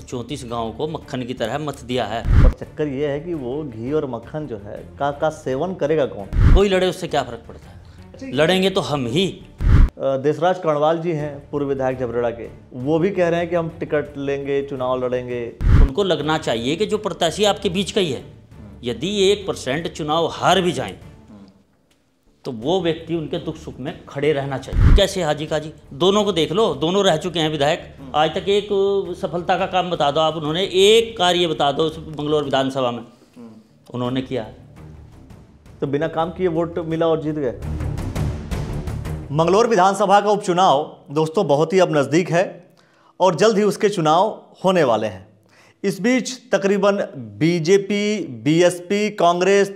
34 गाँव को मक्खन की तरह मत दिया है। पर चक्कर ये है कि वो घी और मक्खन जो है का सेवन करेगा कौन? कोई लड़े उससे क्या फर्क पड़ता है, लड़ेंगे तो हम ही। देसराज कर्णवाल जी हैं पूर्व विधायक जबरेड़ा के, वो भी कह रहे हैं कि हम टिकट लेंगे, चुनाव लड़ेंगे। उनको लगना चाहिए कि जो प्रत्याशी आपके बीच का ही है, यदि 1% चुनाव हार भी जाएं तो वो व्यक्ति उनके दुख सुख में खड़े रहना चाहिए। कैसे हाजी काजी दोनों को देख लो, दोनों रह चुके हैं विधायक। आज तक एक सफलता का काम बता दो आप, उन्होंने एक कार्य बता दो मंगलौर विधानसभा में उन्होंने किया। तो बिना काम किए वोट मिला और जीत गए। मंगलौर विधानसभा का उपचुनाव दोस्तों बहुत ही अब नज़दीक है और जल्द ही उसके चुनाव होने वाले हैं। इस बीच तकरीबन बीजेपी, बीएसपी, कांग्रेस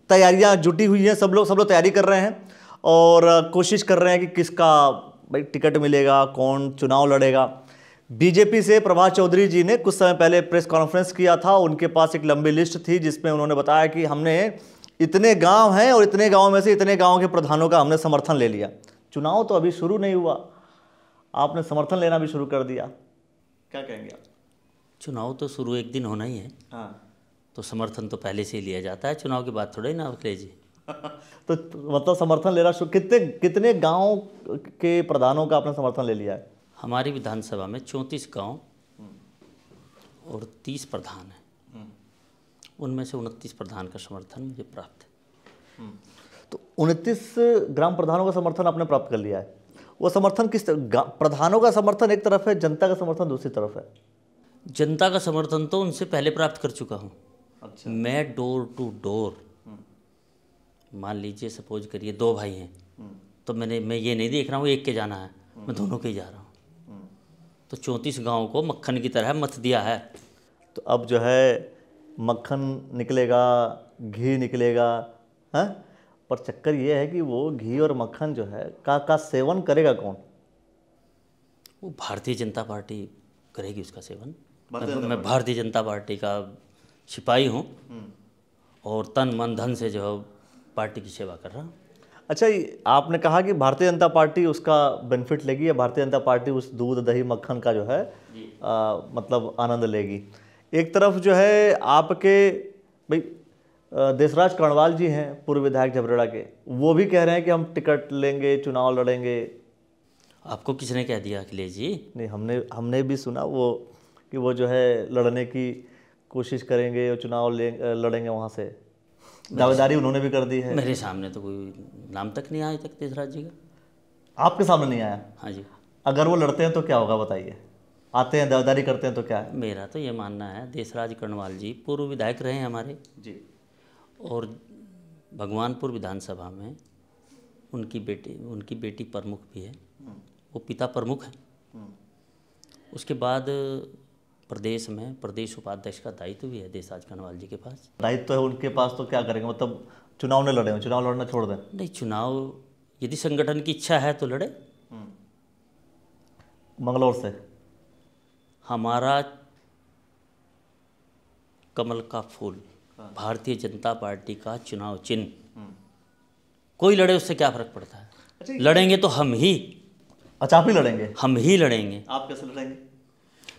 तैयारियां जुटी हुई हैं। सब लोग तैयारी कर रहे हैं और कोशिश कर रहे हैं कि किसका भाई टिकट मिलेगा, कौन चुनाव लड़ेगा। बीजेपी से प्रभात चौधरी जी ने कुछ समय पहले प्रेस कॉन्फ्रेंस किया था। उनके पास एक लंबी लिस्ट थी जिसमें उन्होंने बताया कि हमने इतने गांव हैं और इतने गांव में से इतने गांव के प्रधानों का हमने समर्थन ले लिया। चुनाव तो अभी शुरू नहीं हुआ, आपने समर्थन लेना भी शुरू कर दिया, क्या कहेंगे आप? चुनाव तो शुरू एक दिन होना ही है। हाँ तो समर्थन तो पहले से ही लिया जाता है, चुनाव के बाद थोड़ा ही ना अखिलेश जी। तो मतलब समर्थन लेना कितने गांव के प्रधानों का आपने समर्थन ले लिया है? हमारी विधानसभा में 34 गांव और 30 प्रधान हैं, उनमें से 29 प्रधान का समर्थन मुझे प्राप्त है। तो 29 ग्राम प्रधानों का समर्थन आपने प्राप्त कर लिया है। वो समर्थन किस प्रधानों का समर्थन एक तरफ है, जनता का समर्थन दूसरी तरफ है। जनता का समर्थन तो उनसे पहले प्राप्त कर चुका हूँ। अच्छा। मैं डोर टू डोर, मान लीजिए सपोज करिए 2 भाई हैं, तो मैं ये नहीं देख रहा हूँ एक के जाना है, मैं दोनों के ही जा रहा हूँ। तो 34 गाँव को मक्खन की तरह मत दिया है। तो अब जो है मक्खन निकलेगा, घी निकलेगा, हैं? पर चक्कर ये है कि वो घी और मक्खन जो है का सेवन करेगा कौन? वो भारतीय जनता पार्टी करेगी उसका सेवन। मैं भारतीय जनता पार्टी का सिपाही हूँ और तन मन धन से जो है पार्टी की सेवा कर रहा हूँ। अच्छा, आपने कहा कि भारतीय जनता पार्टी उसका बेनिफिट लेगी या भारतीय जनता पार्टी उस दूध दही मक्खन का जो है मतलब आनंद लेगी। एक तरफ जो है आपके भाई देसराज कर्णवाल जी हैं पूर्व विधायक जबरेड़ा के, वो भी कह रहे हैं कि हम टिकट लेंगे, चुनाव लड़ेंगे। आपको किसने कह दिया अखिलेश जी? नहीं, हमने भी सुना वो कि वो जो है लड़ने की कोशिश करेंगे और चुनाव लड़ेंगे। वहाँ से दावेदारी उन्होंने भी कर दी है। मेरे सामने तो कोई नाम तक नहीं आया तक देसराज जी का। आपके सामने नहीं आया? हाँ जी। अगर वो लड़ते हैं तो क्या होगा बताइए? आते हैं दावेदारी करते हैं तो क्या है? मेरा तो ये मानना है, देसराज कर्णवाल जी पूर्व विधायक रहे हैं हमारे जी, और भगवानपुर विधानसभा में उनकी बेटी प्रमुख भी है, वो पिता प्रमुख है। उसके बाद प्रदेश में प्रदेश उपाध्यक्ष का दायित्व भी है देसराज कर्णवाल जी के पास। दायित्व है उनके पास, तो क्या करेंगे? मतलब चुनाव न लड़े, चुनाव लड़ना छोड़ दें? नहीं, चुनाव यदि संगठन की इच्छा है तो लड़े। मंगलौर से हमारा कमल का फूल भारतीय जनता पार्टी का चुनाव चिन्ह, कोई लड़े उससे क्या फर्क पड़ता है, लड़ेंगे तो हम ही। अच्छा, आप ही लड़ेंगे? हम ही लड़ेंगे। आप कैसे लड़ेंगे?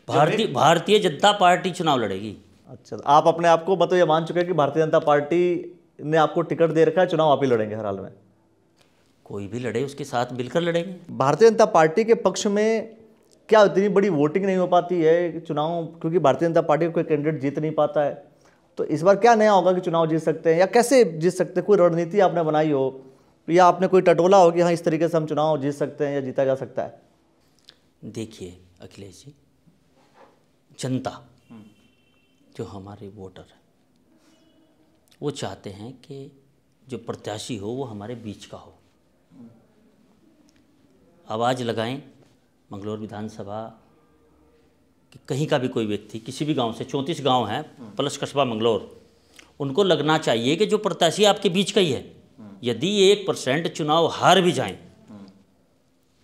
भारतीय जनता पार्टी चुनाव लड़ेगी। अच्छा, तो आप अपने आप को मतलब ये मान चुके हैं कि भारतीय जनता पार्टी ने आपको टिकट दे रखा है, चुनाव आप ही लड़ेंगे हर हाल में? कोई भी लड़े उसके साथ मिलकर लड़ेंगे। भारतीय जनता पार्टी के पक्ष में क्या इतनी बड़ी वोटिंग नहीं हो पाती है चुनाव, क्योंकि भारतीय जनता पार्टी का कोई कैंडिडेट जीत नहीं पाता है? तो इस बार क्या नया होगा कि चुनाव जीत सकते हैं, या कैसे जीत सकते हैं? कोई रणनीति आपने बनाई हो या आपने कोई टटोला हो कि हाँ इस तरीके से हम चुनाव जीत सकते हैं या जीता जा सकता है? देखिए अखिलेश जी, जनता जो हमारे वोटर है वो चाहते हैं कि जो प्रत्याशी हो वो हमारे बीच का हो। आवाज़ लगाएं, मंगलौर विधानसभा कि कहीं का भी कोई व्यक्ति किसी भी गांव से, 34 गांव हैं प्लस कस्बा मंगलौर, उनको लगना चाहिए कि जो प्रत्याशी आपके बीच का ही है, यदि 1% चुनाव हार भी जाएं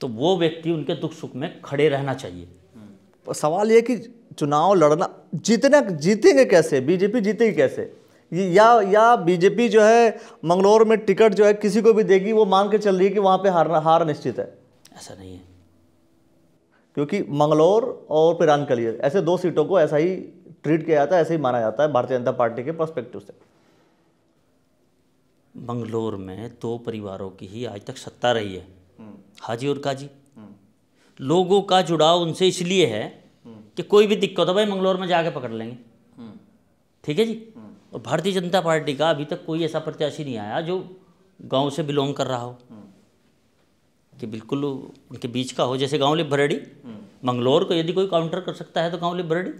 तो वो व्यक्ति उनके दुख सुख में खड़े रहना चाहिए। सवाल ये कि चुनाव लड़ना, जीतेंगे कैसे? बीजेपी जीतेगी कैसे? या बीजेपी जो है मंगलौर में टिकट जो है किसी को भी देगी, वो मान के चल रही है कि वहाँ पे हार निश्चित है? ऐसा नहीं है। क्योंकि मंगलौर और पिरानकली ऐसे दो सीटों को ऐसा ही ट्रीट किया जाता है, ऐसे ही माना जाता है भारतीय जनता पार्टी के पर्सपेक्टिव से। मंगलौर में 2 परिवारों की ही आज तक सत्ता रही है, हाजी और काजी। लोगों का जुड़ाव उनसे इसलिए है कि कोई भी दिक्कत हो भाई मंगलौर में जाके पकड़ लेंगे, ठीक है जी। और भारतीय जनता पार्टी का अभी तक कोई ऐसा प्रत्याशी नहीं आया जो गांव से बिलोंग कर रहा हो, कि बिल्कुल उनके बीच का हो। जैसे गांव लिबरेडी, मंगलौर को यदि कोई काउंटर कर सकता है तो गांव लिबरेडी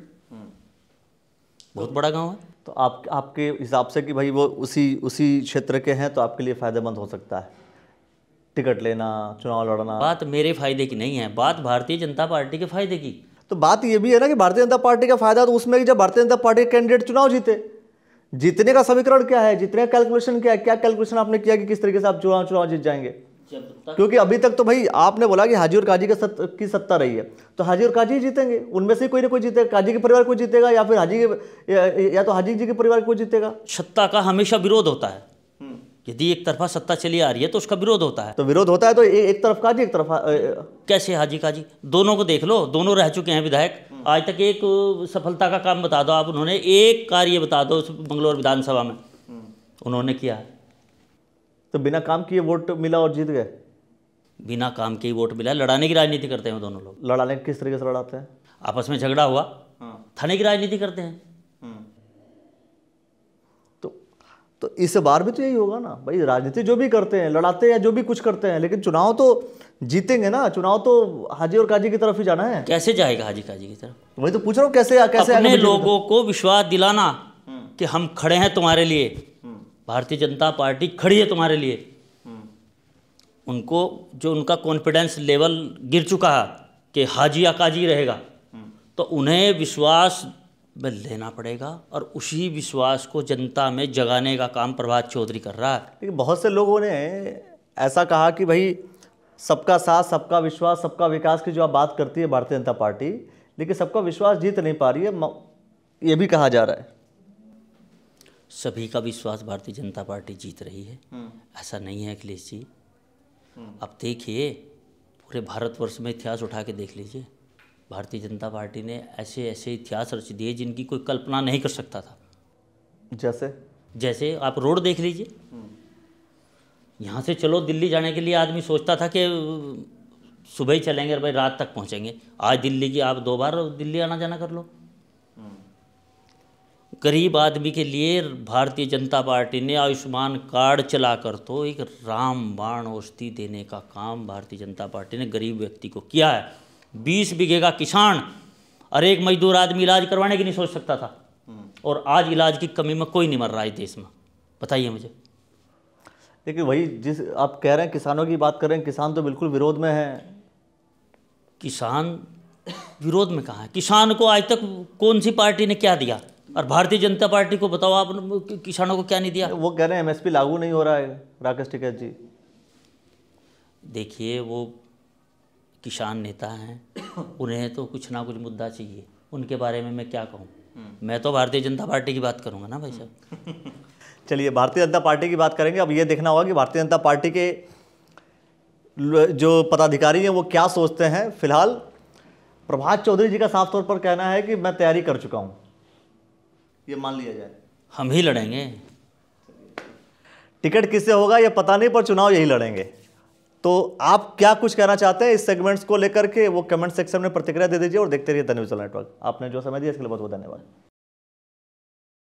बहुत बड़ा गांव है। तो आपके हिसाब से कि भाई वो उसी क्षेत्र के हैं तो आपके लिए फ़ायदेमंद हो सकता है टिकट लेना, चुनाव लड़ना। बात मेरे फायदे की नहीं है, बात भारतीय जनता पार्टी के फायदे की। तो बात ये भी है ना कि भारतीय जनता पार्टी का फायदा तो उसमें कि जब भारतीय जनता पार्टी के कैंडिडेट चुनाव जीतने का समीकरण क्या है, जीतने का कैलकुलेशन क्या है, क्या कैलकुलेशन आपने किया कि किस तरीके से आप चुनाव जीत जाएंगे। क्योंकि अभी तक तो भाई आपने बोला कि हाजी और काजी की सत्ता रही है, तो हाजी और काजी ही जीतेंगे, उनमें से कोई ना कोई जीतेगा। काजी के परिवार कोई जीतेगा या फिर या तो हाजी जी के परिवार कोई जीतेगा। सत्ता का हमेशा विरोध होता है, यदि एक तरफा सत्ता चली आ रही है तो उसका विरोध होता है। तो विरोध होता है तो एक तरफ काजी एक तरफ कैसे हाजी काजी, दोनों को देख लो, दोनों रह चुके हैं विधायक। आज तक एक सफलता का काम बता दो आप, उन्होंने एक कार्य बता दो मंगलौर विधानसभा में उन्होंने किया है। तो बिना काम किए वोट मिला और जीत गए। बिना काम के ही वोट मिला, लड़ाने की राजनीति करते हैं दोनों लोग। लड़ाने किस तरीके से लड़ाते हैं? आपस में झगड़ा हुआ, थाने की राजनीति करते हैं। तो इस बार भी तो यही होगा ना भाई, राजनीति जो भी करते हैं, लड़ाते हैं, जो भी कुछ करते हैं, लेकिन चुनाव तो जीतेंगे ना। चुनाव तो हाजी और काजी की तरफ ही जाना है। कैसे जाएगा हाजी काजी की तरफ? वही तो पूछ रहा हूँ, कैसे अपने लोगों को विश्वास दिलाना कि हम खड़े हैं तुम्हारे लिए, भारतीय जनता पार्टी खड़ी है तुम्हारे लिए। उनको जो उनका कॉन्फिडेंस लेवल गिर चुका है कि हाजी या काजी रहेगा, तो उन्हें विश्वास में लेना पड़ेगा और उसी विश्वास को जनता में जगाने का काम प्रभात चौधरी कर रहा है। लेकिन बहुत से लोगों ने ऐसा कहा कि भाई सबका साथ, सबका विश्वास, सबका विकास की जो आप बात करती है भारतीय जनता पार्टी, लेकिन सबका विश्वास जीत नहीं पा रही है, ये भी कहा जा रहा है। सभी का विश्वास भारतीय जनता पार्टी जीत रही है, ऐसा नहीं है अखिलेश जी। अब देखिए, पूरे भारतवर्ष में इतिहास उठा के देख लीजिए, भारतीय जनता पार्टी ने ऐसे ऐसे इतिहास रच दिए जिनकी कोई कल्पना नहीं कर सकता था। जैसे आप रोड देख लीजिए, यहाँ से चलो दिल्ली जाने के लिए आदमी सोचता था कि सुबह ही चलेंगे और भाई रात तक पहुँचेंगे। आज दिल्ली की आप 2 बार दिल्ली आना जाना कर लो। गरीब आदमी के लिए भारतीय जनता पार्टी ने आयुष्मान कार्ड चलाकर तो एक रामबाण औषधि देने का काम भारतीय जनता पार्टी ने गरीब व्यक्ति को किया है। 20 बीघे का किसान और एक मजदूर आदमी इलाज करवाने की नहीं सोच सकता था, और आज इलाज की कमी में कोई नहीं मर रहा है देश में। बताइए मुझे। लेकिन वही जिस आप कह रहे हैं, किसानों की बात कर रहे हैं, किसान तो बिल्कुल विरोध में है। किसान विरोध में कहाँ है? किसान को आज तक कौन सी पार्टी ने क्या दिया? और भारतीय जनता पार्टी को बताओ आप किसानों को क्या नहीं दिया? वो कह रहे हैं एमएसपी लागू नहीं हो रहा है, राकेश टिकैत जी। देखिए, वो किसान नेता हैं, उन्हें तो कुछ ना कुछ मुद्दा चाहिए, उनके बारे में मैं क्या कहूँ। मैं तो भारतीय जनता पार्टी की बात करूँगा ना भाई साहब। चलिए, भारतीय जनता पार्टी की बात करेंगे। अब ये देखना होगा कि भारतीय जनता पार्टी के जो पदाधिकारी हैं वो क्या सोचते हैं। फिलहाल प्रभात चौधरी जी का साफ तौर पर कहना है कि मैं तैयारी कर चुका हूँ, ये मान लिया जाए। हम ही लड़ेंगे। टिकट किससे होगा ये पता नहीं, पर चुनाव यही लड़ेंगे। तो आप क्या कुछ कहना चाहते हैं इस सेगमेंट्स को लेकर के, वो कमेंट सेक्शन में प्रतिक्रिया दे दीजिए और देखते रहिए द न्यूज़ नेटवर्क। आपने जो समय दिया इसके लिए बहुत बहुत धन्यवाद।